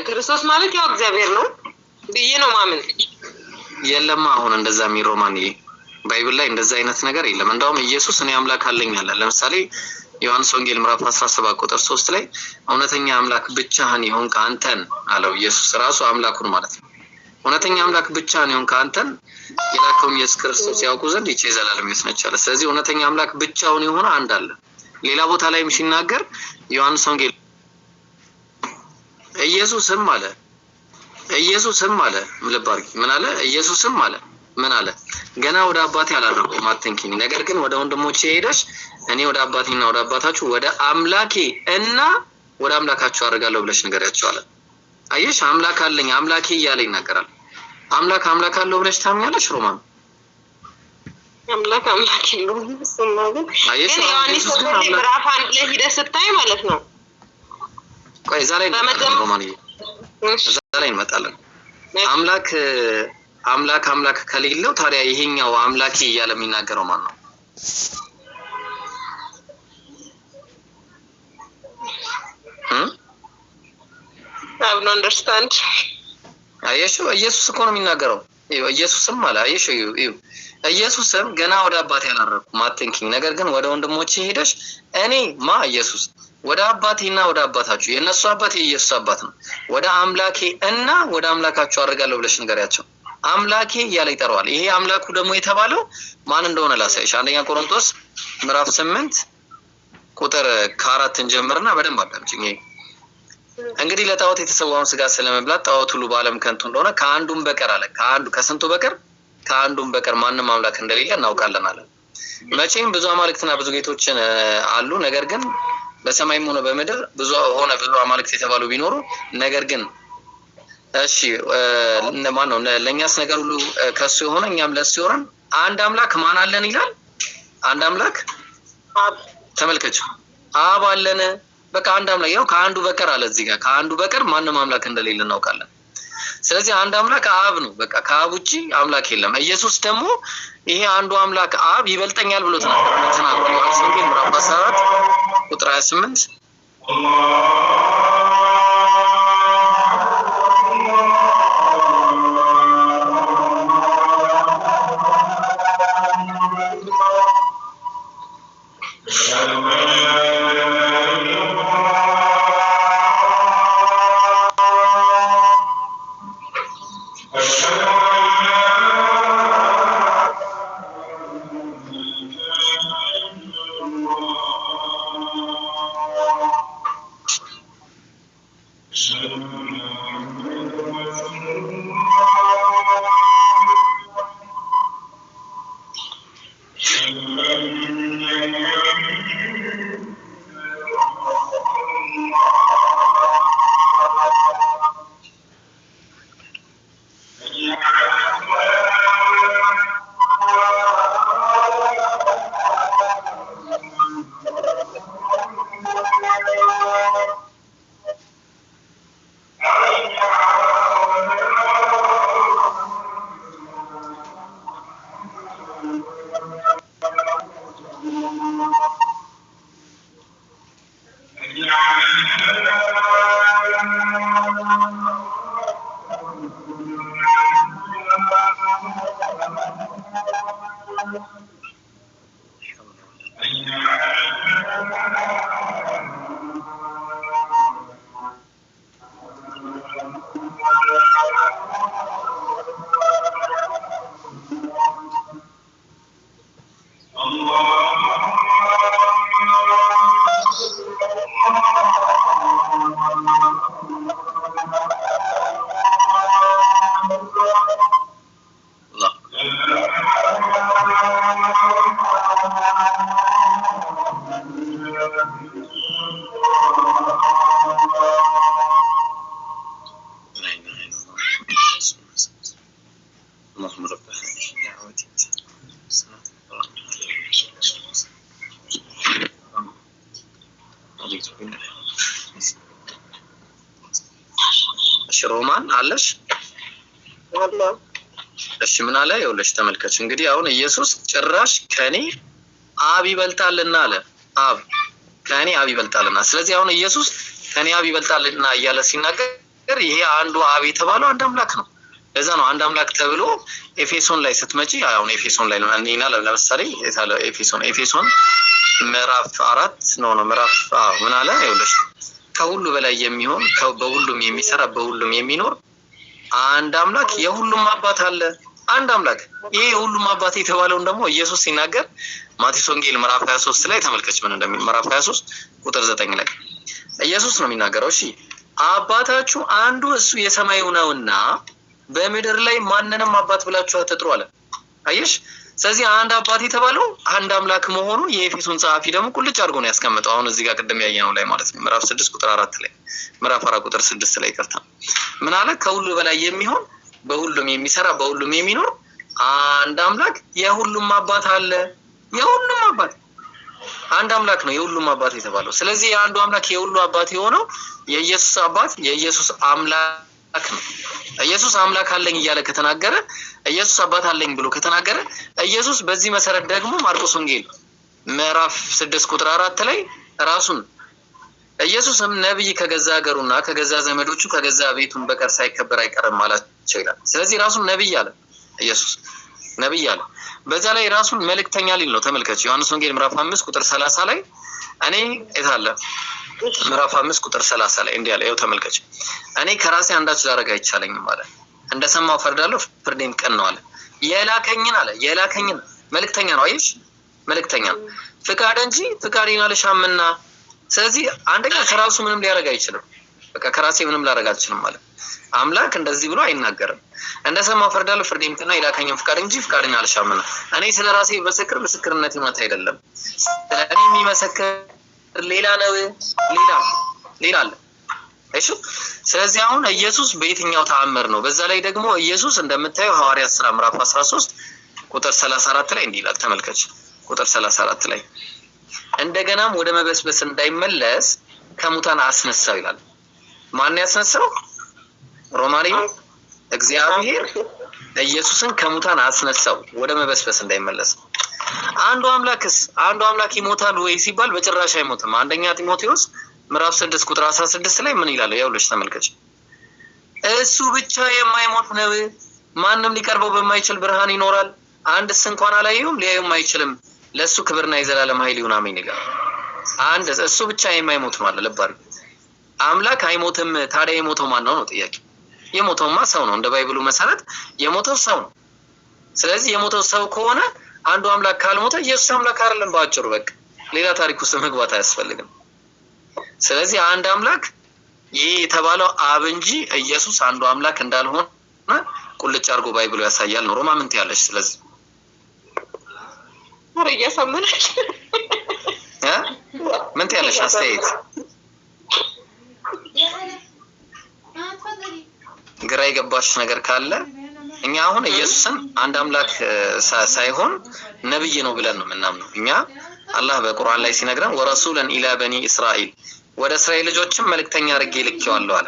ክርስቶስ ማለት ያው እግዚአብሔር ነው ብዬ ነው ማምን። የለም አሁን እንደዛ ሮማንዬ ባይብል ላይ እንደዛ አይነት ነገር የለም። እንደውም ኢየሱስ እኔ አምላክ አለኝ አለ። ለምሳሌ ዮሐንስ ወንጌል ምዕራፍ 17 ቁጥር 3 ላይ እውነተኛ አምላክ ብቻህን ይሁን ካንተን አለው። ኢየሱስ ራሱ አምላኩን ማለት ነው። እውነተኛ አምላክ ብቻህን ይሁን ካንተን የላከውን ኢየሱስ ክርስቶስ ያውቁ ዘንድ ይቼ ዘላለም ይስነቻለ። ስለዚህ እውነተኛ አምላክ ብቻውን የሆነ አንድ አለ። ሌላ ቦታ ላይም ሲናገር ዮሐንስ ወንጌል ኢየሱስም አለ ልባርኪ ምን አለ? ኢየሱስም አለ ምን አለ? ገና ወደ አባቴ አላረኩም አትንኪኝ፣ ነገር ግን ወደ ወንድሞቼ ሄደሽ እኔ ወደ አባቴና ወደ አባታችሁ ወደ አምላኬ እና ወደ አምላካችሁ አደርጋለሁ ብለሽ ንገሪያቸው አለ። አየሽ አምላክ አለኝ አምላኬ እያለ ይናገራል። አምላክ አለው ብለሽ ታምኛለሽ ሮማን? አምላክ ነው እሱማ ግን ዮሐንስ ወንጌል ምዕራፍ 1 ላይ ሂደህ ስታይ ማለት ነው። ቆይ ዛሬ ሮማን ላይ እንመጣለን። አምላክ ከሌለው ታዲያ ይሄኛው አምላኬ እያለ የሚናገረው ማን ነው? I don't understand. አየሽ ኢየሱስ እኮ ነው የሚናገረው። ኢየሱስም አለ አየሽ ኢየሱስም ገና ወደ አባቴ አላረኩም አትንኪኝ፣ ነገር ግን ወደ ወንድሞቼ ሄደሽ እኔ ኢየሱስ ወደ አባቴና ወደ አባታችሁ የነሱ አባት የኢየሱስ አባት ነው ወደ አምላኬ እና ወደ አምላካችሁ አደርጋለሁ ብለሽ ንገሪያቸው። አምላኬ እያለ ይጠራዋል። ይሄ አምላኩ ደግሞ የተባለው ማን እንደሆነ ላሳይሽ። አንደኛ ቆሮንቶስ ምዕራፍ 8 ቁጥር 4 እንጀምርና በደንብ አዳምጪኝ። እንግዲህ ለጣዖት የተሰዋውን ስጋ ስለመብላት ጣዖት ሁሉ በዓለም ከንቱ እንደሆነ ከአንዱም በቀር አለ። ከስንቱ በቀር? ከአንዱም በቀር ማንም አምላክ እንደሌለ እናውቃለን አለ። መቼም ብዙ አማልክትና ብዙ ጌቶችን አሉ፣ ነገር ግን በሰማይም ሆነ በምድር ብዙ አማልክት የተባሉ ቢኖሩ ነገር ግን እሺ ማን ነው ለኛስ ነገር ሁሉ ከሱ የሆነ እኛም ለሱ ይሆናል። አንድ አምላክ ማን አለን ይላል? አንድ አምላክ አብ። ተመልከቱ አብ አለን። በቃ አንድ አምላክ ያው ከአንዱ በቀር አለ። እዚህ ጋር ከአንዱ በቀር ማንም አምላክ እንደሌለ እናውቃለን። ስለዚህ አንድ አምላክ አብ ነው። በቃ ከአብ ውጪ አምላክ የለም። ኢየሱስ ደግሞ ይሄ አንዱ አምላክ አብ ይበልጠኛል ብሎ ተናግሯል። ዮሐንስ ወንጌል ምዕራፍ 14 ቁጥር 28 ሮማን አለሽ አላ እሺ ምን አለ? ይኸውልሽ ተመልከች እንግዲህ አሁን ኢየሱስ ጭራሽ ከኔ አብ ይበልጣልና አለ። አብ ከኔ አብ ይበልጣልና። ስለዚህ አሁን ኢየሱስ ከኔ አብ ይበልጣልና እያለ ሲናገር ይሄ አንዱ አብ የተባለው አንድ አምላክ ነው። ለዛ ነው አንድ አምላክ ተብሎ ኤፌሶን ላይ ስትመጪ አሁን ኤፌሶን ላይ ነው እና ለምሳሌ ኤፌሶን ምዕራፍ 4 ነው ምዕራፍ ምን አለ ይኸውልሽ ከሁሉ በላይ የሚሆን በሁሉም የሚሰራ በሁሉም የሚኖር አንድ አምላክ የሁሉም አባት አለ። አንድ አምላክ ይሄ የሁሉም አባት የተባለውን ደግሞ ኢየሱስ ሲናገር ማቴዎስ ወንጌል ምዕራፍ 23 ላይ ተመልከች ምን እንደሚል ምዕራፍ 23 ቁጥር 9 ላይ ኢየሱስ ነው የሚናገረው። እሺ አባታችሁ አንዱ እሱ የሰማዩ ነውና በምድር ላይ ማንንም አባት ብላችሁ አትጥሩ አለ። አየሽ ስለዚህ አንድ አባት የተባለው አንድ አምላክ መሆኑን የኤፌሶን ጸሐፊ ደግሞ ቁልጭ አድርጎ ነው ያስቀመጠው። አሁን እዚህ ጋር ቅድም ያየነው ላይ ማለት ነው ምዕራፍ 6 ቁጥር 4 ላይ ምዕራፍ 4 ቁጥር 6 ላይ ይቅርታ ምን አለ ከሁሉ በላይ የሚሆን በሁሉም የሚሰራ በሁሉም የሚኖር አንድ አምላክ የሁሉም አባት አለ። የሁሉም አባት አንድ አምላክ ነው የሁሉም አባት የተባለው። ስለዚህ የአንዱ አምላክ የሁሉ አባት የሆነው የኢየሱስ አባት የኢየሱስ አምላክ ነው። ኢየሱስ አምላክ አለኝ እያለ ከተናገረ ኢየሱስ አባት አለኝ ብሎ ከተናገረ ኢየሱስ በዚህ መሰረት ደግሞ ማርቆስ ወንጌል ምዕራፍ 6 ቁጥር 4 ላይ ራሱን ኢየሱስም ነብይ ከገዛ ሀገሩና ከገዛ ዘመዶቹ ከገዛ ቤቱን በቀር ሳይከበር አይቀርም ማለቸው ይላል። ስለዚህ ራሱን ነብይ አለ ኢየሱስ ነብይ አለ። በዛ ላይ ራሱን መልእክተኛ ሊል ነው። ተመልከቱ ዮሐንስ ወንጌል ምዕራፍ 5 ቁጥር 30 ላይ እኔ እታለ ምዕራፍ 5 ቁጥር 30 ላይ እንዲህ አለ ይኸው ተመልከቱ እኔ ከራሴ አንዳች ላደርግ አይቻለኝም አለ እንደሰማው ፈርዳለሁ ፍርዴም ቀን ነው አለ። የላከኝን አለ የላከኝን መልእክተኛ ነው። አይሽ መልእክተኛ ፍቃድ እንጂ ፍቃዴን አልሻምና። ስለዚህ አንደኛ ከራሱ ምንም ሊያደርግ አይችልም። በቃ ከራሴ ምንም ላደርግ አልችልም ማለት አምላክ እንደዚህ ብሎ አይናገርም። እንደሰማው ፈርዳለሁ ፍርዴም ቀን ነው የላከኝን ፍቃድ እንጂ ፍቃዴን አልሻምና። እኔ ስለራሴ በስክር ምስክርነት ይመታ አይደለም ስለኔ የሚመሰክር ሌላ ነው ሌላ አለ። እሺ ስለዚህ አሁን ኢየሱስ በየትኛው ተአምር ነው? በዛ ላይ ደግሞ ኢየሱስ እንደምታየው ሐዋርያት ሥራ ምዕራፍ 13 ቁጥር 34 ላይ እንዲህ ይላል ተመልከች ቁጥር 34 ላይ እንደገናም ወደ መበስበስ እንዳይመለስ ከሙታን አስነሳው ይላል። ማን ያስነሳው? ሮማኒ እግዚአብሔር ኢየሱስን ከሙታን አስነሳው ወደ መበስበስ እንዳይመለስ። አንዱ አምላክ ይሞታል ወይ ሲባል በጭራሽ አይሞትም። አንደኛ ጢሞቴዎስ ምዕራፍ 6 ቁጥር 16 ላይ ምን ይላል? ያውልሽ ተመልከች እሱ ብቻ የማይሞት ነው ማንም ሊቀርበው በማይችል ብርሃን ይኖራል አንድስ እንኳን አላየውም ሊያየውም አይችልም ለሱ ክብርና የዘላለም ኃይል ይሁን አሜን ይላል። አንድ እሱ ብቻ የማይሞት ማለት ለባሪ አምላክ አይሞትም። ታዲያ የሞተው ማን ነው ጥያቄ? የሞተውማ ሰው ነው። እንደ ባይብሉ መሰረት የሞተው ሰው ነው። ስለዚህ የሞተው ሰው ከሆነ አንዱ አምላክ ካልሞተ ኢየሱስ አምላክ አይደለም ባጭሩ። በቃ ሌላ ታሪክ ውስጥ መግባት አያስፈልግም። ስለዚህ አንድ አምላክ ይሄ የተባለው አብ እንጂ ኢየሱስ አንዱ አምላክ እንዳልሆነ ቁልጭ አድርጎ ባይብሉ ያሳያል ነው። ሮማ ምን ትያለሽ? ስለዚህ ወርያ ሰምነሽ ምን ትያለሽ? አስተያየት ግራ የገባሽ ነገር ካለ እኛ አሁን ኢየሱስን አንድ አምላክ ሳይሆን ነብይ ነው ብለን ነው የምናምነው። እኛ አላህ በቁርአን ላይ ሲነግረን ወረሱለን ኢላ በኒ እስራኤል ወደ እስራኤል ልጆችም መልእክተኛ አድርጌ ልኬዋለሁ አለ።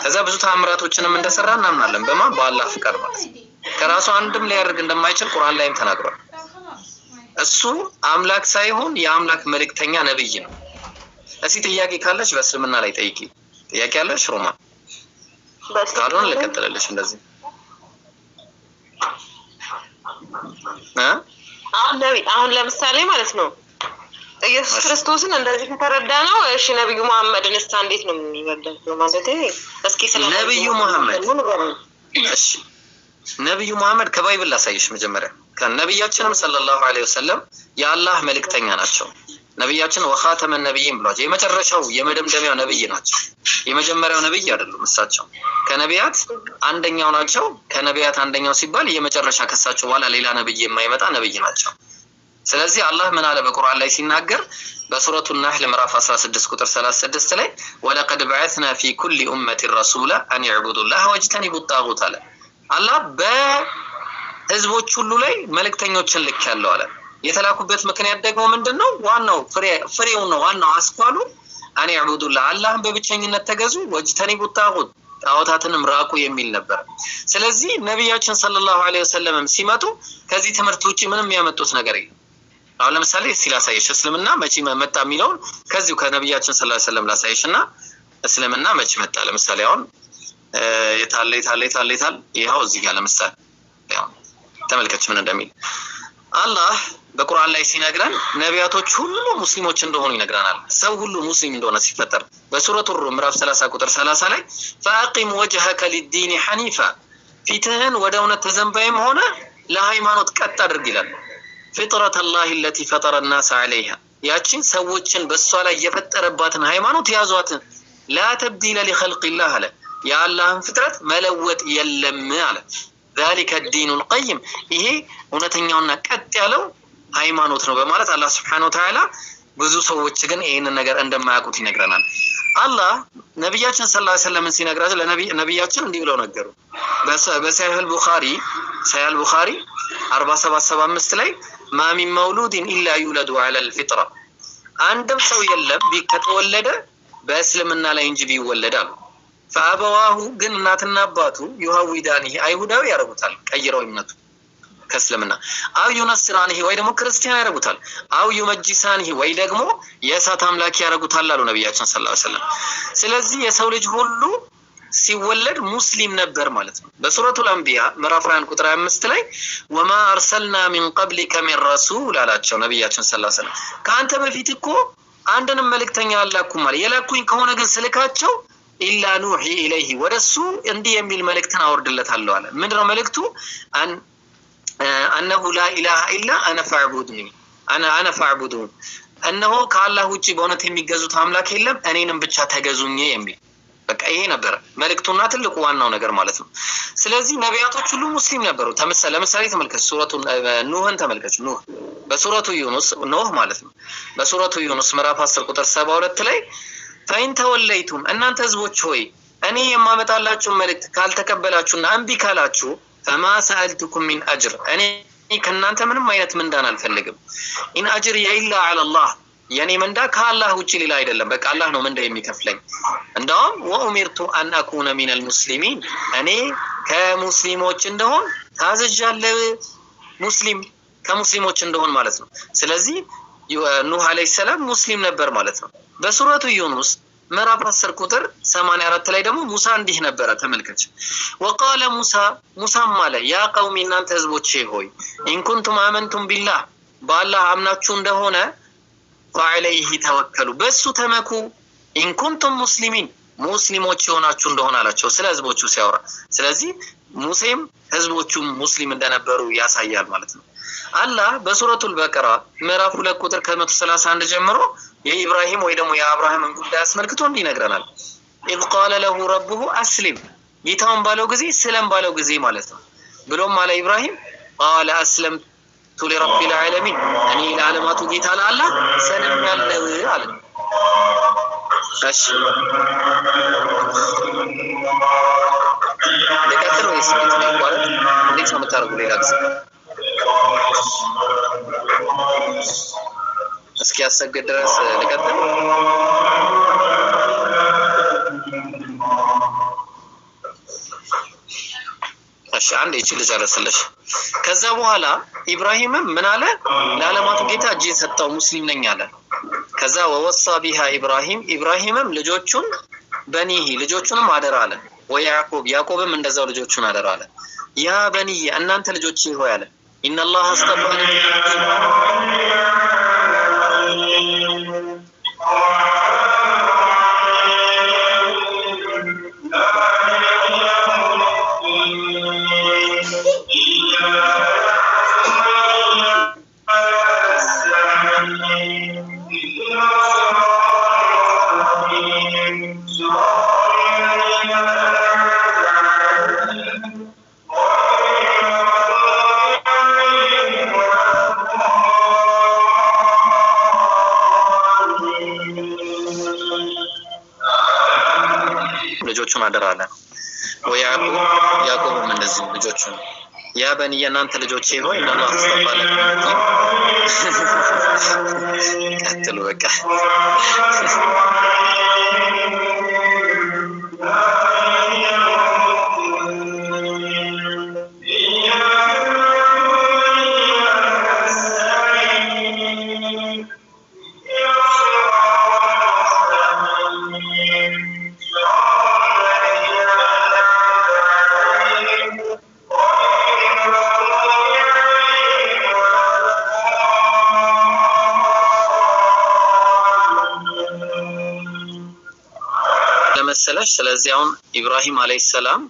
ከዛ ብዙ ተአምራቶችንም እንደሰራ እናምናለን። በማን በአላህ ፍቃድ ማለት ከራሱ አንድም ሊያደርግ እንደማይችል ቁርአን ላይም ተናግሯል። እሱ አምላክ ሳይሆን የአምላክ መልእክተኛ ነብይ ነው። እስኪ ጥያቄ ካለች በእስልምና ላይ ጠይቂ። ጥያቄ ያለሽ ሮማ? ካልሆነ ልቀጥልልሽ እንደዚህ አሁን ለምሳሌ ማለት ነው ኢየሱስ ክርስቶስን እንደዚህ ከተረዳ ነው። እሺ ነብዩ መሐመድን እንዴት ነው የሚረዳው ማለት እስኪ ስለ ነብዩ መሐመድ እሺ ነብዩ መሐመድ ከባይብል ላሳይሽ መጀመሪያ ከነብያችንም ሰለላሁ ዐለይሂ ወሰለም የአላህ መልእክተኛ ናቸው። ነብያችን ወኻተመ ነብይን ብሏል። የመጨረሻው የመደምደሚያው ነብይ ናቸው። የመጀመሪያው ነብይ አይደሉም። እሳቸው ከነቢያት አንደኛው ናቸው። ከነቢያት አንደኛው ሲባል የመጨረሻ ከሳቸው በኋላ ሌላ ነብይ የማይመጣ ነብይ ናቸው። ስለዚህ አላህ ምን አለ በቁርአን ላይ ሲናገር በሱረቱ ነህል ምዕራፍ 16 ቁጥር 36 ላይ ወለቀድ በዐስና ፊ ኩሊ ኡመቲ ረሱላ አን ይዕቡዱላህ ወጅተኒቡ ጣጉት አለ። አላህ በህዝቦች ሁሉ ላይ መልእክተኞችን ልኬያለሁ አለ። የተላኩበት ምክንያት ደግሞ ምንድነው? ዋናው ፍሬው ነው። ዋናው አስኳሉ አን ይዕቡዱላህ አላህን በብቸኝነት ተገዙ ወጅተኒቡ ጣጉት ጣዖታትንም ራቁ የሚል ነበር። ስለዚህ ነብያችን ሰለላሁ ዐለይሂ ወሰለም ሲመጡ ከዚህ ትምህርት ውጪ ምንም ያመጡት ነገር የለም። አሁን ለምሳሌ ሲላሳይሽ እስልምና መቼ መጣ የሚለውን ከዚሁ ከነብያችን ሰለላሁ ዐለይሂ ወሰለም ላሳይሽና እስልምና መቼ መጣ። ለምሳሌ አሁን የታለ ይሄው እዚህ ጋር ለምሳሌ ያው ተመልከች ምን እንደሚል አላህ በቁርአን ላይ ሲነግረን ነቢያቶች ሁሉ ሙስሊሞች እንደሆኑ ይነግረናል። ሰው ሁሉ ሙስሊም እንደሆነ ሲፈጠር በሱረቱ ሩም ምዕራፍ 30 ቁጥር 30 ላይ فاقم وجهك للدين حنيفا ፊትህን ወደ እውነት ተዘንባይም ሆነ ለሃይማኖት ቀጥ አድርግ ይላል። فطرة الله التي فطر الناس عليها ያቺን ሰዎችን በሷ ላይ የፈጠረባትን ሃይማኖት ያዟት لا تبديل لخلق الله አለ የአላህን ፍጥረት መለወጥ የለም አለ ذلك الدين القيم ይሄ እውነተኛውና ቀጥ ያለው ሃይማኖት ነው በማለት አላህ Subhanahu Wa Ta'ala ብዙ ሰዎች ግን ይሄን ነገር እንደማያውቁት ይነግረናል። አላህ ነብያችን ሰለላሁ ዐለይሂ ወሰለም ሲነግራቸው ለነብያችን እንዲህ ብለው ነገሩ በሰሂህ አልቡኻሪ 4775 ላይ ما من مولود الا يولد على الفطره አንድም ሰው የለም ቢከተወለደ በእስልምና ላይ እንጂ ቢወለዳል فابواه ግን እናትና አባቱ ይሁዳኒ አይሁዳዊ ያረጉታል ቀይረው እምነቱ ከእስልምና አው ዩነስራኒ ወይ ደግሞ ክርስቲያን ያረጉታል አው ዩመጂሳኒ ወይ ደግሞ የእሳት አምላክ ያረጉታል አሉ ነብያችን ሰለላሁ ዐለይሂ ወሰለም። ስለዚህ የሰው ልጅ ሁሉ ሲወለድ ሙስሊም ነበር ማለት ነው። በሱረቱል አንቢያ ምዕራፍ 1 ቁጥር 5 ላይ ወማ አርሰልና ሚን ቀብሊከ ሚን ረሱል አላቸው ነብያችን ሰለላሁ ዐለይሂ ወሰለም ካንተ በፊት እኮ አንድንም መልእክተኛ አላኩም ማለት የላኩኝ ከሆነ ግን ስልካቸው ኢላ ኑሂ ኢለይሂ ወደሱ እንዲህ የሚል መልእክትን አወርድለታለሁ አለ። ምንድነው መልእክቱ? أنه لا إله إلا أنا فاعبدني أنا فاعبدون أنه كالله ውጪ በእውነት የሚገዙት አምላክ የለም እኔንም ብቻ ተገዙኝ የሚል በቃ ይሄ ነበር መልእክቱና ትልቁ ዋናው ነገር ማለት ነው። ስለዚህ ነቢያቶች ሁሉ ሙስሊም ነበሩ። ለምሳሌ ተመልከቱ ሱረቱ ኑህን ተመልከቱ። ኑህ በሱረቱ ዩኑስ ኑህ ማለት ነው በሱረቱ ዩኑስ ምዕራፍ 10 ቁጥር 72 ላይ فإن ተወለይቱም እናንተ ህዝቦች ሆይ እኔ የማመጣላችሁ መልእክት ካልተቀበላችሁና እምቢ ካላችሁ فما سألتكم من أجر أنا كنانت منهم ما يتمنى الفلقم إن أجر إلا على الله يعني من ذاك الله وجل لا يدلم بك الله نو من ده يمكفلين عندهم وأمرت أن أكون من المسلمين أنا كمسلم وجندهون هذا الجال مسلم كمسلم وجندهون مالتنا سلزي نوح عليه السلام مسلم نبر مالتنا بسورة يونس ምዕራፍ 10 ቁጥር 84 ላይ ደግሞ ሙሳ እንዲህ ነበር ተመልከቱ وقال ሙሳ ማለ ያ ቀውሚ እናንተ ህዝቦቼ ሆይ ኢን ኩንቱም አመንቱም ቢላህ በአላህ አምናችሁ እንደሆነ فعليه ተወከሉ በሱ ተመኩ ኢን ኩንቱም ሙስሊሚን ሙስሊሞች ሆናችሁ እንደሆነ አላቸው ስለ ህዝቦቹ ሲያወራ። ስለዚህ ሙሴም ህዝቦቹም ሙስሊም እንደነበሩ ያሳያል ማለት ነው። አላህ በሱረቱል በቀራ ምዕራፍ 2 ቁጥር 131 ጀምሮ የኢብራሂም ወይ ደግሞ የአብርሃምን ጉዳይ አስመልክቶ እንዲነግረናል። إذ قال له ربه أسلم ጌታውን ባለው ጊዜ ሰላም ባለው ጊዜ ማለት ነው ብሎም ማለ ኢብራሂም قال أسلمت لرب العالمين እኔ ለዓለማቱ ጌታ ለአላህ ሰላም ያለው አለ። እሺ ለከተለው ይስጥ ነው ማለት እንዴት ነው የምታደርጉ ሌላ ጊዜ እስኪ ያሰገድ ድረስ ለቀጥል እሺ አንዴ እቺ ልጅ አረሰለሽ። ከዛ በኋላ ኢብራሂምም ምን አለ ለዓለማቱ ጌታ እጅ ሰጣው ሙስሊም ነኝ አለ። ከዛ ወወሳ ቢሃ ኢብራሂምም ልጆቹን በኒሂ ልጆቹንም አደራ አለ። ያዕቆብም እንደዛው ልጆቹን አደራ አለ። ያ በኒሂ እናንተ ልጆቼ ሆይ አለ ኢነላህ አስጠፋኒ ልጆቹን አደራ አለ። ያዕቆብም እንደዚህ ልጆቹን ያ በኒ እናንተ ልጆቼ ሆይ ኢነላህ አስጠፋለ ቀጥሉ በቃ መሰለሽ? ስለዚህ አሁን ኢብራሂም አለይሂ ሰላም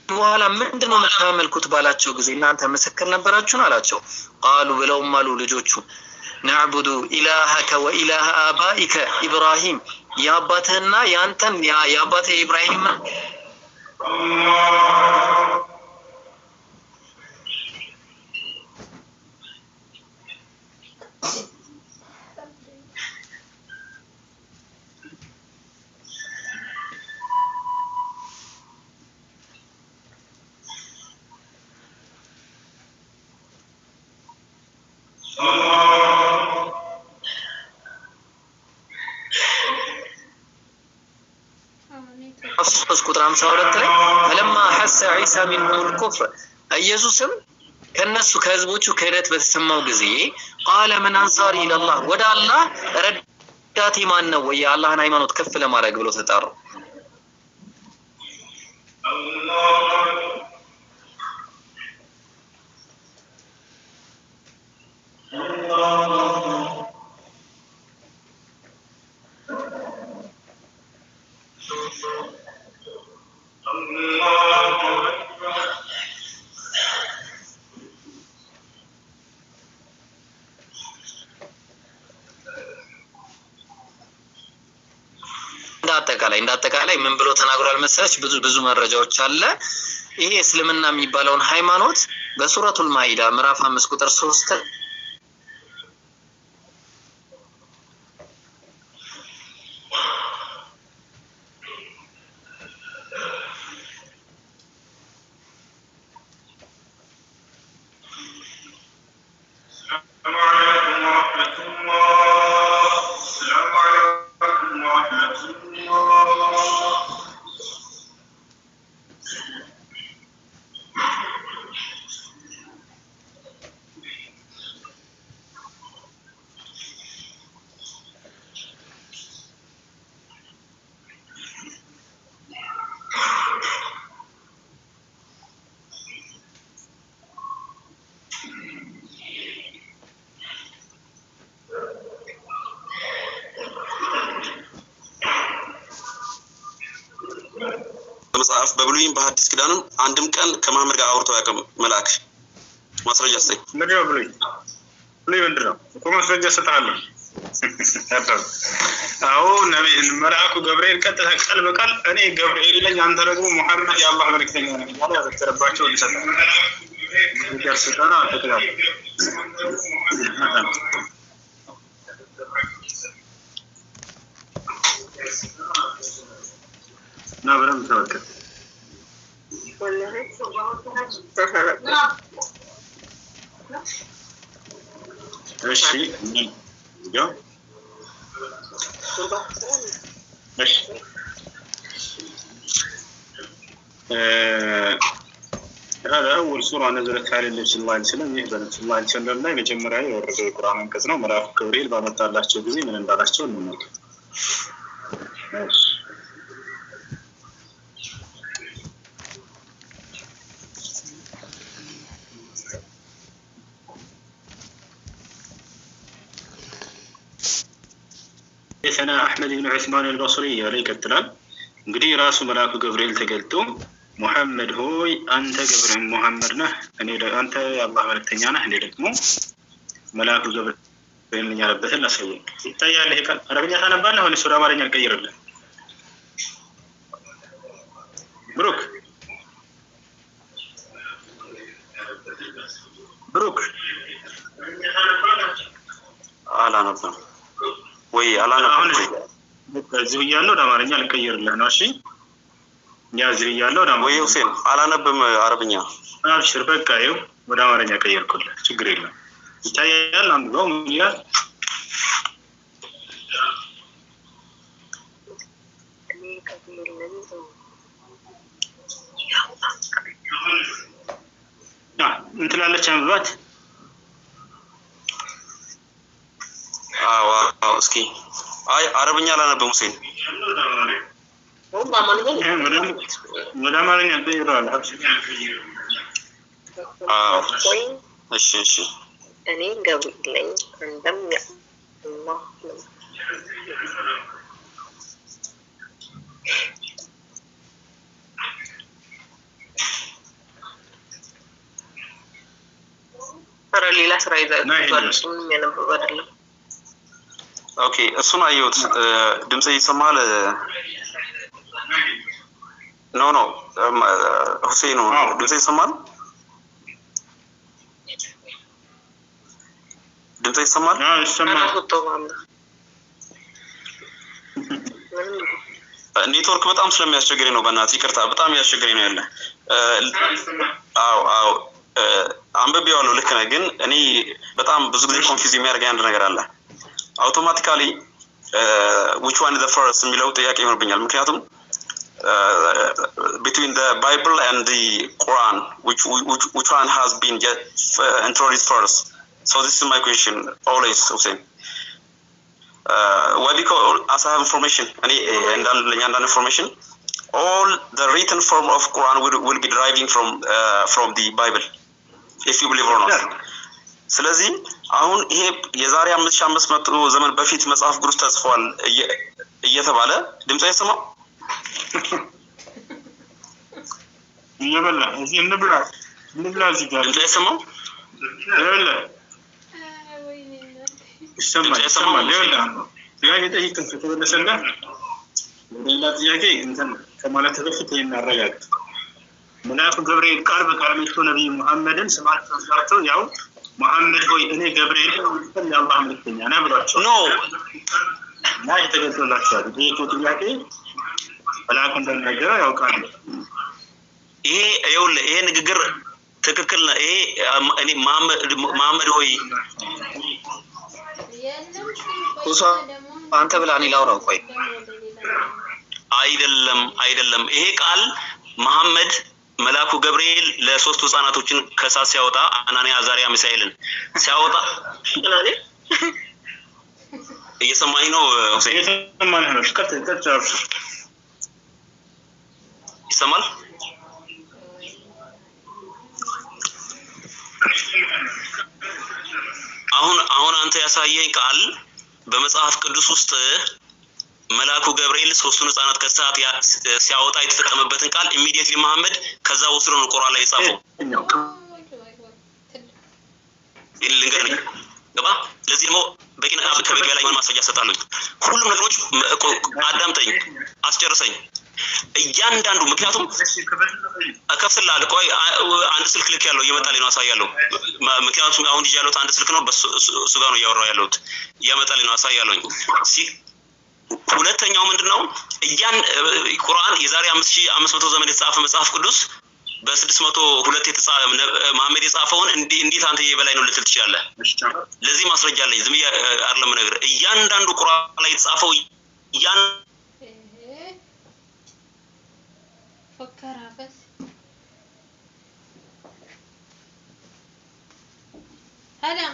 በኋላ ምንድነው የምታመልኩት ባላቸው ጊዜ እናንተ ምስክር ነበራችሁን አላቸው። ቃሉ ብለውም አሉ ልጆቹ ነዕቡዱ ኢላሀከ ወኢላሀ አባኢከ ኢብራሂም የአባትህና የአንተን የአባትህ ኢብራሂም ቁጥር 52 ላይ ፈለማ ሐሰ ዒሳ ሚንሁም الكفر ኢየሱስም ከነሱ ከህዝቦቹ ክህደት በተሰማው ጊዜ ቃለ ምን አንሳሪ ኢላላህ ወደ አላህ ረዳቴ ማን ነው ወይ የአላህን ሃይማኖት ከፍ ለማድረግ ብሎ ተጣሩ። እንዳጠቃላይ ምን ብሎ ተናግሯል መሰለች? ብዙ መረጃዎች አለ። ይሄ እስልምና የሚባለውን ሃይማኖት በሱረቱል ማኢዳ ምዕራፍ 5 ቁጥር 3 መጽሐፍ በብሉይም በሐዲስ ኪዳንም አንድም ቀን ከመሐመድ ጋር አውርተው ያውቅም መልአክ ማስረጃ ሰጠኝ። ምንድነው ብሉይ ምንድነው እኮ ማስረጃ ሰጣለሁ። አዎ ነብይ መልአኩ ገብርኤል ቀጥታ ቃል በቃል እኔ ገብርኤል ነኝ አንተ ደግሞ መሐመድ የአላህ መልእክተኛ ነህ ያለ ያዘረባቸው ይሰጣል። ይደርስታና ተከታተል نابرم توكل እሺ ያ እሺ هذا أول سورة نزلت على النبي صلى الله عليه وسلم يهبل صلى الله عليه وسلم لا يجمع يورد القرآن كذا ملاك جبريل بمثال الله شو جزي من الله شو منك حدثنا أحمد بن عثمان البصري عليك التلال እንግዲህ ራሱ መልአኩ ገብርኤል ተገልጦ ሙሐመድ ሆይ አንተ ገብርኤል ሙሐመድ ነህ አንተ የአላህ መልእክተኛ ነህ እኔ ደግሞ መልአኩ ገብርኤል ነኝ ያለበትን ላሳየኝ ይታያል። ይሄ ቃል አረብኛ ታነባለህ ወይስ ወደ አማርኛ ልቀይርልህ? ብሩክ አላነብም ወይ አላነብም እዚሁ እያለሁ ወደ አማርኛ ልቀይርልህ ነው። እሺ ያ እዚሁ እያለሁ ወደ ወይ ሁሴን አላነብም አረብኛ አብሽር በቃ ይኸው ወደ አማርኛ ቀየርኩልህ ችግር የለም። ይታያል አንብበው ምን ይላል? انت لالك አንብባት እስኪ አይ አረብኛ አላነበብም ሁሴን ወደ አማርኛ ቀይረዋል እሺ እኔ ገብርኤል ነኝ እንደም አላህ ሌላ ስራ ይዛል እሱም ያነበብ አይደለም ኦኬ እሱን አየሁት ድምጽ ይሰማል ኖ ሁሴን ነው ድምጽ ይሰማል ኔትወርክ በጣም ስለሚያስቸግረኝ ነው በእናትህ ይቅርታ በጣም ያስቸግረኝ ነው ያለ አዎ አንብቤዋለሁ ልክ ነህ ግን እኔ በጣም ብዙ ጊዜ ኮንፊውዝ የሚያደርገኝ አንድ ነገር አለ አውቶማቲካሊ which one is the first የሚለው ጥያቄ ይሆንብኛል ምክንያቱም between the Bible and the Quran which one has been introduced first so this is my question always Hussein why because as I have information and information all the written form of Quran will be deriving from the Bible if you believe or not ስለዚህ አሁን ይሄ የዛሬ 5500 ዘመን በፊት መጽሐፍ ቅዱስ ተጽፏል እየተባለ ድምጽ አይሰማም ይበላ እዚህ እንብላ እዚህ ጋር ድምጽ አይሰማም ይበላ ይሰማል ይበላ ጥያቄ ጠይቀን ከተመለሰና ሌላ ጥያቄ እንትን ከማለት በፊት የሚያረጋግጥ መልአኩ ገብርኤል ቃል በቃል መጥቶ ነብዩ መሐመድን ስማቸውን ጠርቶ ያው መሐመድ ሆይ እኔ ገብርኤል የአላህ መልእክተኛ ነኝ ብሏቸው ኖ ላይ ተገለጸላቸው ይሄ ጥያቄ መልአኩ እንደነገረው ያውቃል ይሄ ንግግር ትክክል ነው ይሄ እኔ መሐመድ ሆይ አንተ ብላ እኔ ላውራው ቆይ አይደለም ይሄ ቃል መሐመድ መልአኩ ገብርኤል ለሶስቱ ህፃናቶችን ከሳት ሲያወጣ አናንያ አዛሪያ ሚሳኤልን ሲያወጣ እየሰማኝ ነው እየሰማኝ ነው ከተጨርሱ ይሰማል አሁን አንተ ያሳየኝ ቃል በመጽሐፍ ቅዱስ ውስጥ መልአኩ ገብርኤል ሶስቱን ህፃናት ከሳት ሲያወጣ የተጠቀመበትን ቃል ኢሚዲየትሊ መሐመድ ከዛ ወስዶ ነው ቁርአን ላይ የጻፈው ልንገርህ ገባ ለዚህ ደግሞ በቂና ከበቂያ ላይ ማስረጃ ሰጣለሁ ሁሉም ነገሮች አዳምጠኝ አስጨርሰኝ እያንዳንዱ ምክንያቱም አከፍልልሃል ቆይ አንድ ስልክ ልክ ያለው እየመጣልኝ ነው አሳያለሁ ምክንያቱም አሁን ይያለው አንድ ስልክ ነው በሱ ጋር ነው ያወራው ያለሁት እየመጣልኝ ነው አሳያለሁኝ ሁለተኛው ምንድነው ቁርአን የዛሬ 5500 ዘመን የተጻፈ መጽሐፍ ቅዱስ በ602 የተጻፈ መሐመድ የጻፈውን እንዴት አንተ የበላይ ነው ልትል ትችላለህ ለዚህ ማስረጃ አለኝ ዝም አይደለም ነገር እያንዳንዱ ቁርአን ላይ የተጻፈው فكرها هلا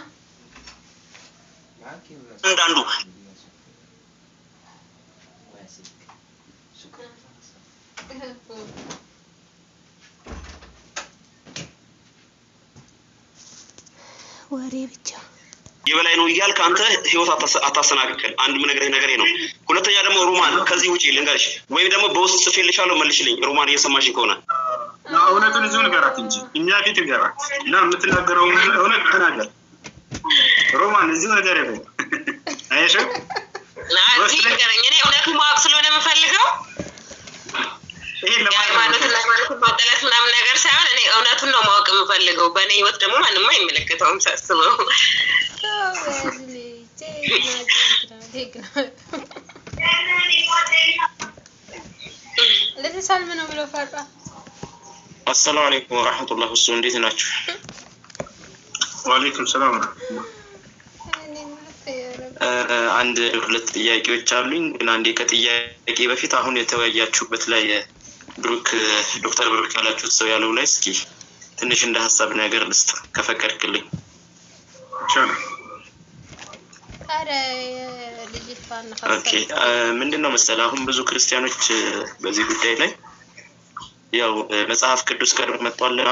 አንዳንዱ ወሬ ብቻ የበላይ ነው እያልክ አንተ ህይወት አታሰናክል አንድ ነገር ነው ሁለተኛ ደግሞ ሮማን ከዚህ ውጪ ልንገርሽ ወይም ደግሞ በውስጥ ጽፌልሻለሁ መልሽልኝ ሮማን እየሰማሽኝ ከሆነ እውነቱን እዚሁ ንገራት እንጂ እኛ ፊት ንገራት እና የምትናገረው እውነት ተናገር ሮማን እዚሁ ነገር ያለው አይሽ እዚህ ንገረኝ እኔ እውነቱን ማወቅ ስለሆነ የምፈልገው ይሄ ለማለት ማጠላት ምናምን ነገር ሳይሆን እኔ እውነቱን ነው ማወቅ የምፈልገው በእኔ ህይወት ደግሞ ማንንም አይመለከተውም ሳስበው ለተሳልም ነው ብሎ ፈራ አሰላሙ አለይኩም ወራህመቱላሂ ወበረካቱሁ እንዴት ናችሁ ወአለይኩም ሰላም አንድ ሁለት ጥያቄዎች አሉኝ። ግን አንዴ ከጥያቄ በፊት አሁን የተወያያችሁበት ላይ ብሩክ ዶክተር ብሩክ ያላችሁት ሰው ያለው ላይ እስኪ ትንሽ እንደ ሀሳብ ነገር ልስጥ ከፈቀድክልኝ። ኦኬ ምንድነው መሰለህ አሁን ብዙ ክርስቲያኖች በዚህ ጉዳይ ላይ ያው መጽሐፍ ቅዱስ ቀርብ መጥቷልና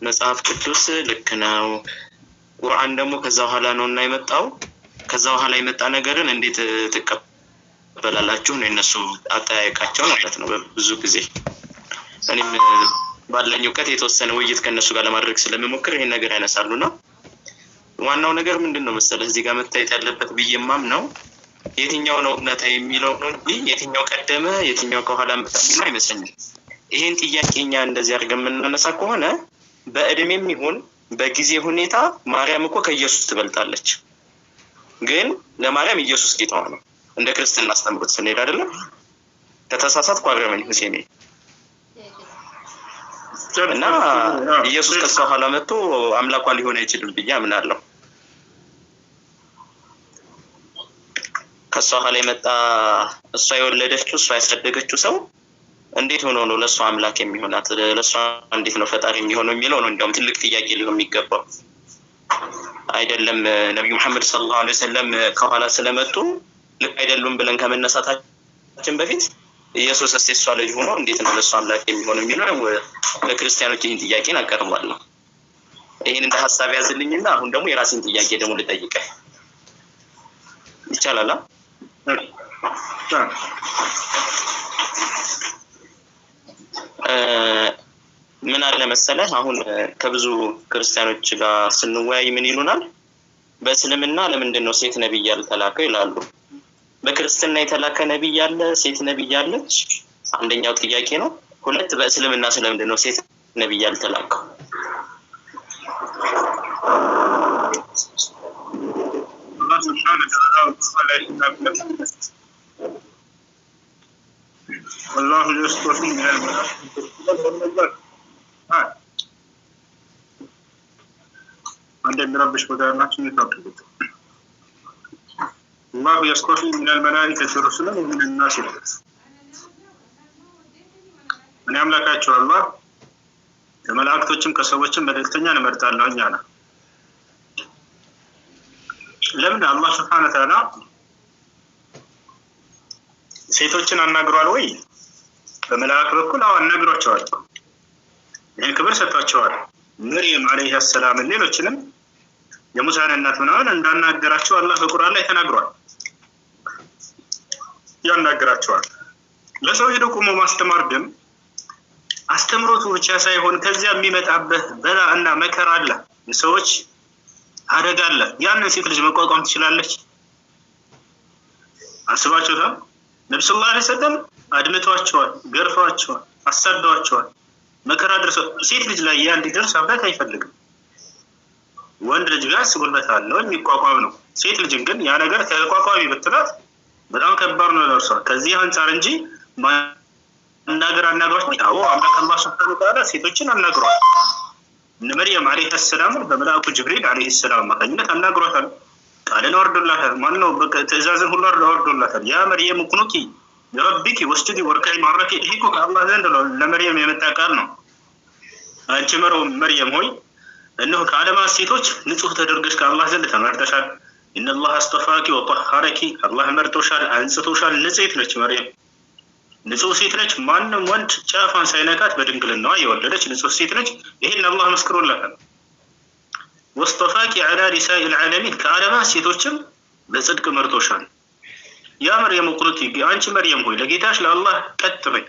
መጽሐፍ ቅዱስ ልክ ነው ቁርአን ደግሞ ከዛ በኋላ ነውና የመጣው ከዛ በኋላ የመጣ ነገርን እንዴት ተቀበላላችሁ ነው እነሱ አጠያየቃቸው ማለት ነው። ብዙ ጊዜ እኔም ባለኝ እውቀት የተወሰነ ውይይት ከነሱ ጋር ለማድረግ ስለምሞክር ይሄን ነገር ያነሳሉና ዋናው ነገር ምንድነው መሰለህ እዚህ ጋር መታየት ያለበት ብዬማም ነው የትኛው ነው እውነታ የሚለው ነው እንጂ የትኛው ቀደመ የትኛው ከኋላ መጣ አይመስለኝም። ይሄን ጥያቄኛ እንደዚህ አድርገን የምናነሳ ከሆነ በእድሜም ይሁን በጊዜ ሁኔታ ማርያም እኮ ከኢየሱስ ትበልጣለች። ግን ለማርያም ኢየሱስ ጌታዋ ነው እንደ ክርስትና አስተምሮት ስንሄድ አይደለም። ከተሳሳትኩ አረመኝ ሁሴኔ እና ኢየሱስ ከሷ ኋላ መጥቶ አምላኳ ሊሆን አይችልም ብዬ አምናለሁ። ከሷ ኋላ የመጣ እሷ የወለደችው እሷ ያሳደገችው ሰው እንዴት ሆኖ ነው ለሷ አምላክ የሚሆናት? ለሷ እንዴት ነው ፈጣሪ የሚሆነው የሚለው ነው እንደውም ትልቅ ጥያቄ ሊሆን የሚገባው አይደለም። ነብዩ መሐመድ ሰለላሁ ዐለይሂ ወሰለም ከኋላ ስለመጡ ልክ አይደሉም ብለን ከመነሳታችን በፊት ኢየሱስ እሷ ልጅ ሆኖ እንዴት ነው ለሷ አምላክ የሚሆነው የሚለው ለክርስቲያኖች ይህን ጥያቄን አቀርባለሁ። ይሄን እንደ ሐሳብ ያዝልኝና አሁን ደግሞ የራሴን ጥያቄ ደግሞ ልጠይቀህ ይቻላል? ምን አለ መሰለህ አሁን ከብዙ ክርስቲያኖች ጋር ስንወያይ ምን ይሉናል? በእስልምና ለምንድን ነው ሴት ነብይ ያልተላከው ይላሉ። በክርስትና የተላከ ነብይ ያለ ሴት ነብይ ያለች? አንደኛው ጥያቄ ነው። ሁለት በእስልምና ስለምንድን ነው ሴት ነብይ ያልተላከው? አላህ ሱብሓነሁ ወተዓላ والله يصطفي من الملائكة عندما ربش بدارناش نتابعه الله يصطفي من الملائكة رسلا ومن الناس من يملكاቸው አላህ ከመላእክቶችም ከሰዎችም መልእክተኛ እንመርጣለሁ እኛና ለምን አላህ Subhanahu Wa Ta'ala ሴቶችን አናግሯል ወይ? በመላእክት በኩል አናግሯቸዋል። ይሄን ክብር ሰጥቷቸዋል። መርየም አለይሃ ሰላም ሌሎችንም የሙሳን እናት ምናምን እንዳናገራቸው አላህ በቁርአን ላይ ተናግሯል። ያናገራቸዋል። ለሰው ሄዶ ቆሞ ማስተማር ግን አስተምሮቱ ብቻ ሳይሆን ከዚያ የሚመጣበት በላእና መከራ አለ። የሰዎች አደጋ አለ። ያንን ሴት ልጅ መቋቋም ትችላለች? አስባችሁታል? ነብዩ ሰለላሁ ዐለይሂ ወሰለም አድምቷቸዋል፣ ገርፏቸዋል፣ አሳደዋቸዋል፣ መከራ ደርሰው ሴት ልጅ ላይ ያን ሊደርስ አባት አይፈልግም። ወንድ ልጅ ጋር ጉልበት አለው የሚቋቋም ነው። ሴት ልጅ ግን ያ ነገር ተቋቋሚ ብትላት በጣም ከባድ ነው ለእርሷ። ከዚህ አንፃር እንጂ አናግሯት ነው። አምላክ አላህ ሱብሓነሁ ወተዓላ ሴቶችን አናግሯል። መርየም አለይሃ ሰላም በመላእኩ ጅብሪል አለይሂ ሰላም አማካኝነት አናግሯታል። ቃልን ወርዶላታል። ማነው ትእዛዝን ሁሉ ወርዶላታል። ያ መርየም ቁኑቲ ለረቢኪ ወስጁዲ ወርካዒ መዐ ራኪዒን። ይሄ እኮ ከአላህ ዘንድ ለመርየም የመጣ ቃል ነው። አንቺ መርየም ሆይ እነሆ ከዓለማት ሴቶች ንጹህ ተደርገሽ ከአላህ ዘንድ ተመርጠሻል። ኢነላህ አስጠፋኪ ወጠሀረኪ አላህ መርጦሻል፣ አንጽቶሻል። ንጽሕት ነች መርየም፣ ንጹህ ሴት ነች። ማንም ወንድ ጫፏን ሳይነካት በድንግልናዋ የወለደች ንጹህ ሴት ነች። ይሄን አላህ መስክሮላታል። ወስጠፋኪ ዐላ ኒሳኢል ዓለሚን ከዓለማት ሴቶችም በጽድቅ መርጦሻል። ያ መርየም ቁኑቲ አንቺ መርየም ሆይ ለጌታሽ ለአላህ ቀጥ በይ።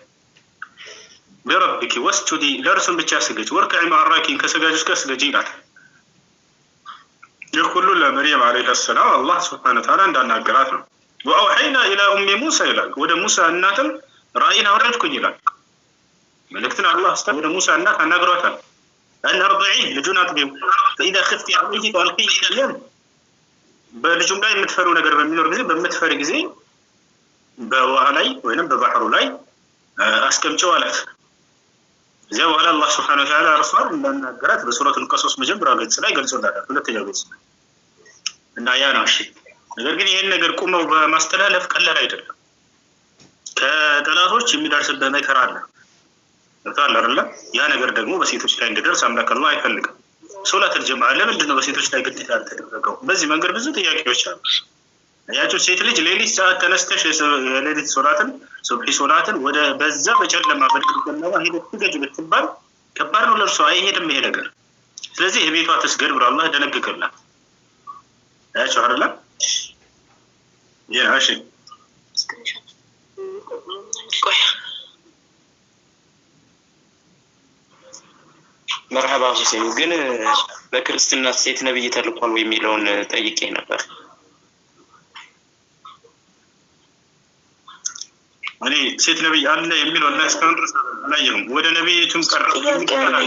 ለረቢኪ ወስጁዲ ለእርሱም ብቻ ስገጂ፣ ወርካዒ መዐ ራኪዒን ከሰጋጆች ጋር ስገጂ ይላል። ይህ ሁሉ ለመርየም አለይሃ ሰላም አላህ ሱብሓነሁ ወተዓላ እንዳናገራት ነው። ወአውሐይና ኢላ ኡሚ ሙሳ ይላል። ወደ ሙሳ እናትም ራእይን አወረድኩኝ ይላል። መልእክትን አላህ ወደ ሙሳ እናት አናግሯታል። أن أرضعيه ልጁን አጥቢው فإذا خفت عليه فألقيه في اليم በልጁም ላይ የምትፈሩ ነገር በሚኖር ጊዜ በምትፈሪ ጊዜ በውሃ ላይ ወይንም በባህሩ ላይ አስቀምጪው አላት። እዚያ በኋላ አላህ Subhanahu Wa Ta'ala ረሱል እንዳናገራት በሱረቱል ቀሶስ መጀመሪያው ገጽ ላይ ገልጾላታል። ሁለተኛው ገጽ እና ያ ነው። እሺ ነገር ግን ይሄን ነገር ቁመው በማስተላለፍ ቀላል አይደለም። ከጠላቶች የሚደርስበት መከራ አለ አይደለ? ያ ነገር ደግሞ በሴቶች ላይ እንዲደርስ አምላክ አላህ አይፈልግም። ሶላተል ጀማዓ ለምንድን ነው በሴቶች ላይ ግዴታ ያልተደረገው? በዚህ መንገድ ብዙ ጥያቄዎች አሉ። ያቺው ሴት ልጅ ሌሊት ሰዓት ተነስተሽ የሌሊት ሶላትን ሱብሂ ሶላትን ወደ በዛ በጨለማ በድቅድቅና ሄደት ትገጅ ብትባል ከባድ ነው ለእርሷ። አይሄድም ይሄ ነገር። ስለዚህ የቤቷ ትስገድ ብሎ አላህ ደነግገላት። ያቺው አይደለ? እሺ መርሐባ ሁሴን፣ ግን በክርስትና ሴት ነብይ ተልኳል ወይ የሚለውን ጠይቄ ነበር። እኔ ሴት ነብይ አለ የሚለው እና እስካሁን ድረስ አላየሁም። ወደ ነብይቱም ቀረብኩ ይላል።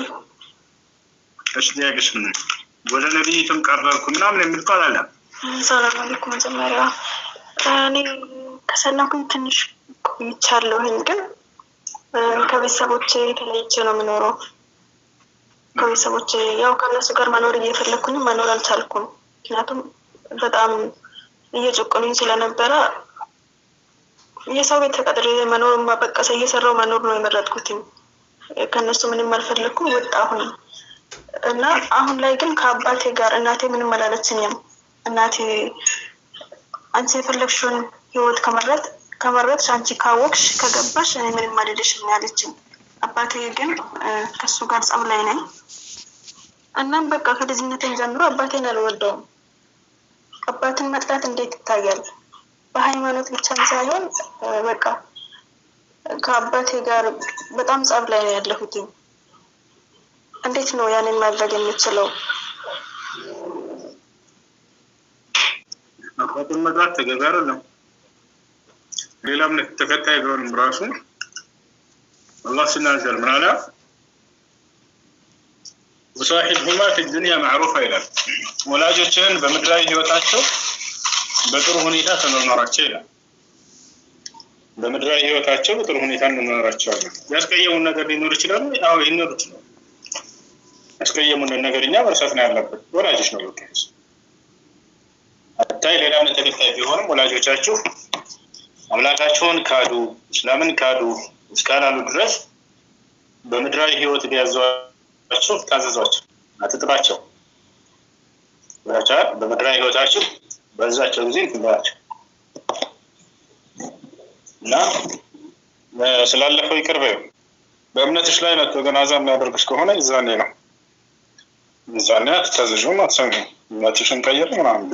እሺ ያገሽ ምን ወደ ነብይቱም ቀረብኩ ምናምን የሚል ቃል አለ። ሰላም አለይኩም። መጀመሪያ እኔ ከሰላምኩኝ ትንሽ ቆይቻለሁ፣ ግን ከቤተሰቦቼ ተለይቼ ነው የምኖረው። ከቤተሰቦቼ ያው ከነሱ ጋር መኖር እየፈለኩኝ መኖር አልቻልኩም። ምክንያቱም በጣም እየጨቆኑኝ ስለነበረ የሰው ቤት ተቀጥሬ መኖር ማበቀሰ እየሰራው መኖር ነው የመረጥኩት። ከነሱ ምንም አልፈለኩም ወጣሁኝ እና አሁን ላይ ግን ከአባቴ ጋር እናቴ ምንም አላለችኝም። እናቴ አንቺ የፈለግሽውን ህይወት ከመረጥሽ አንቺ ካወቅሽ ከገባሽ እኔ ምንም አልልሽም ያለችኝ። አባቴ ግን ከሱ ጋር ጸብ ላይ ነኝ። እናም በቃ ከልጅነቴ ጀምሮ አባቴን አልወደውም። አባትን መጥላት እንዴት ይታያል? በሃይማኖት ብቻ ሳይሆን በቃ ከአባቴ ጋር በጣም ጸብ ላይ ነው ያለሁት። እንዴት ነው ያንን ማድረግ የምችለው? አባትን መጥላት ተገቢ አይደለም። ሌላ እምነት ተከታይ ቢሆንም ራሱ አላህ ሲናገር ምን አለ? ወሳሂብሁማ ፊ ዱንያ ማዕሩፋ ይላል። ወላጆችህን በምድራዊ ህይወታቸው በጥሩ ሁኔታ ተኖራቸው ይላል። በምድራዊ ህይወታቸው በጥሩ ሁኔታ እንኖራቸዋለን። ያስቀየሙን ነገር ሊኖር ይችላል። አዎ ይኖር ይችላል። ያስቀየሙን ነገር እኛ መርሳት ነው ያለበት። ወላጆች ነው በቃ አታይ ሌላ እምነት ተከታይ ቢሆንም ወላጆቻችሁ አምላካቸውን ካዱ፣ እስላምን ካዱ እስካላሉ ድረስ በምድራዊ ህይወት ቢያዟቸው ታዘዟቸው፣ አትጥሏቸው። በምድራዊ ህይወታችሁ በዛቸው ጊዜ ትባላችሁ እና ስላለፈው ይቅር በይው። በእምነትሽ ላይ መጥቶ ገናዛ የሚያደርግሽ ከሆነ ይዛኔ ነው ይዛኔ አትታዘዥም፣ አትሰሚም። እምነትሽን ቀይር ምናምን